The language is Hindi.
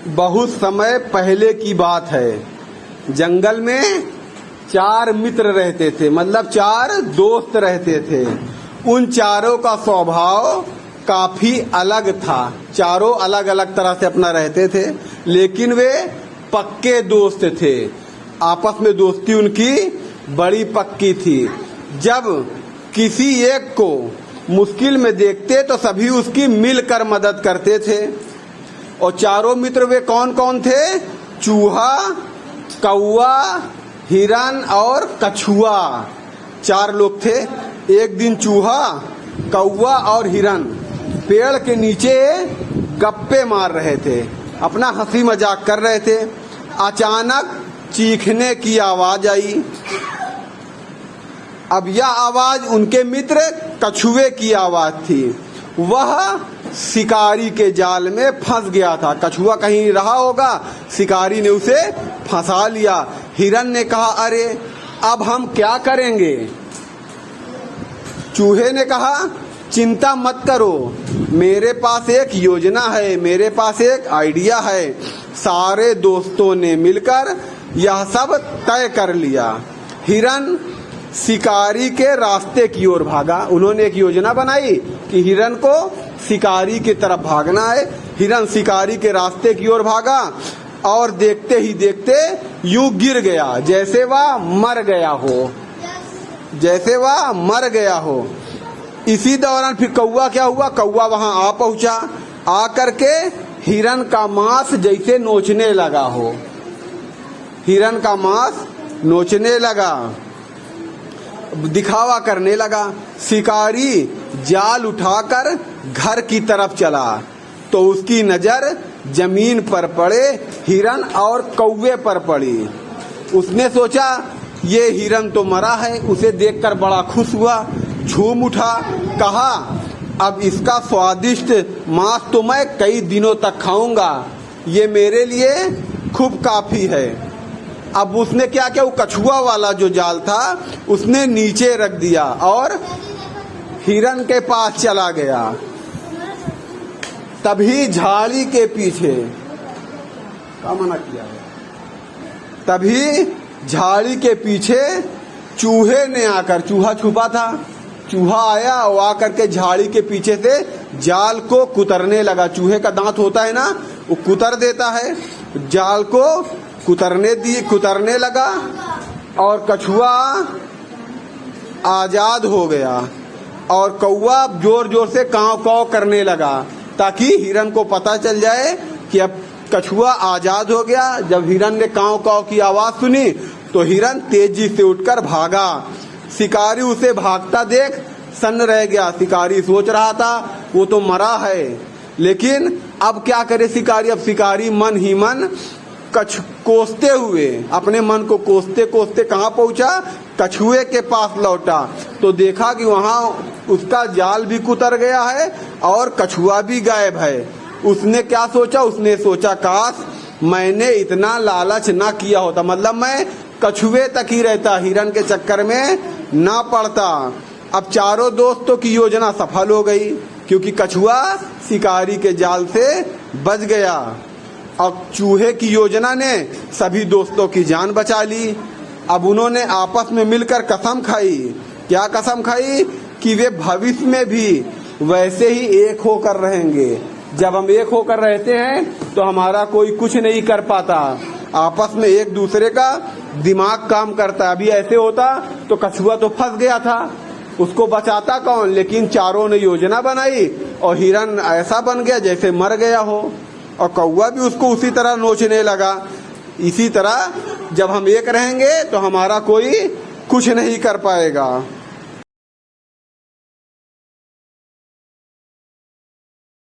बहुत समय पहले की बात है। जंगल में 4 मित्र रहते थे, मतलब 4 दोस्त रहते थे। उन चारों का स्वभाव काफी अलग था। चारों अलग अलग तरह से अपना रहते थे, लेकिन वे पक्के दोस्त थे। आपस में दोस्ती उनकी बड़ी पक्की थी। जब किसी एक को मुश्किल में देखते तो सभी उसकी मिलकर मदद करते थे। और चारों मित्र वे कौन कौन थे? चूहा, कौवा, हिरन और कछुआ। 4 लोग थे। एक दिन चूहा, कौवा और हिरन पेड़ के नीचे गप्पे मार रहे थे, अपना हंसी मजाक कर रहे थे। अचानक चीखने की आवाज आई। अब यह आवाज उनके मित्र कछुए की आवाज थी। वह शिकारी के जाल में फंस गया था। कछुआ कहीं रहा होगा, शिकारी ने उसे फंसा लिया। हिरन ने कहा, अरे अब हम क्या करेंगे? चूहे ने कहा, चिंता मत करो, मेरे पास एक योजना है, मेरे पास एक आइडिया है। सारे दोस्तों ने मिलकर यह सब तय कर लिया। हिरन शिकारी के रास्ते की ओर भागा। उन्होंने एक योजना बनाई कि हिरन को शिकारी की तरफ भागना है। हिरन शिकारी के रास्ते की ओर भागा और देखते ही देखते यूं गिर गया जैसे वह मर गया हो, जैसे वह मर गया हो। इसी दौरान फिर कौवा क्या हुआ? कौवा वहां आ पहुंचा। आकर के हिरन का मांस जैसे नोचने लगा हो, हिरन का मांस नोचने लगा, दिखावा करने लगा। शिकारी जाल उठाकर घर की तरफ चला तो उसकी नजर जमीन पर पड़े हिरन और कौवे पर पड़ी। उसने सोचा ये हिरन तो मरा है। उसे देखकर बड़ा खुश हुआ, झूम उठा, कहा अब इसका स्वादिष्ट मांस तो मैं कई दिनों तक खाऊंगा, ये मेरे लिए खूब काफी है। अब उसने क्या किया? वो कछुआ वाला जो जाल था उसने नीचे रख दिया और हिरन के पास चला गया। तभी झाड़ी के पीछे क्या मना किया है? तभी झाड़ी के पीछे चूहे ने आकर, चूहा छुपा था, चूहा आया और आकर के झाड़ी के पीछे से जाल को कुतरने लगा। चूहे का दांत होता है ना, वो कुतर देता है। जाल को कुतरने लगा और कछुआ आजाद हो गया और कौवा जोर जोर से काव काव करने लगा ताकि हिरन को पता चल जाए कि अब कछुआ आजाद हो गया। जब हिरन ने काव काव की आवाज सुनी तो हिरन तेजी से उठकर भागा। शिकारी उसे भागता देख सन्न रह गया। शिकारी सोच रहा था वो तो मरा है, लेकिन अब क्या करे शिकारी? अब शिकारी मन ही मन कोसते हुए, अपने मन को कोसते कोसते कहाँ पहुंचा? कछुए के पास लौटा तो देखा कि वहां उसका जाल भी कुतर गया है और कछुआ भी गायब है। उसने क्या सोचा? उसने सोचा काश मैंने इतना लालच ना किया होता, मतलब मैं कछुए तक ही रहता, हिरन के चक्कर में ना पड़ता। अब चारों दोस्तों की योजना सफल हो गई क्योंकि कछुआ शिकारी के जाल से बच गया। अब चूहे की योजना ने सभी दोस्तों की जान बचा ली। अब उन्होंने आपस में मिलकर कसम खाई। क्या कसम खाई? कि वे भविष्य में भी वैसे ही एक होकर रहेंगे। जब हम एक होकर रहते हैं तो हमारा कोई कुछ नहीं कर पाता, आपस में एक दूसरे का दिमाग काम करता। अभी ऐसे होता तो कछुआ तो फंस गया था, उसको बचाता कौन? लेकिन चारों ने योजना बनाई और हिरन ऐसा बन गया जैसे मर गया हो और कौवा भी उसको उसी तरह नोचने लगा। इसी तरह जब हम एक रहेंगे तो हमारा कोई कुछ नहीं कर पाएगा।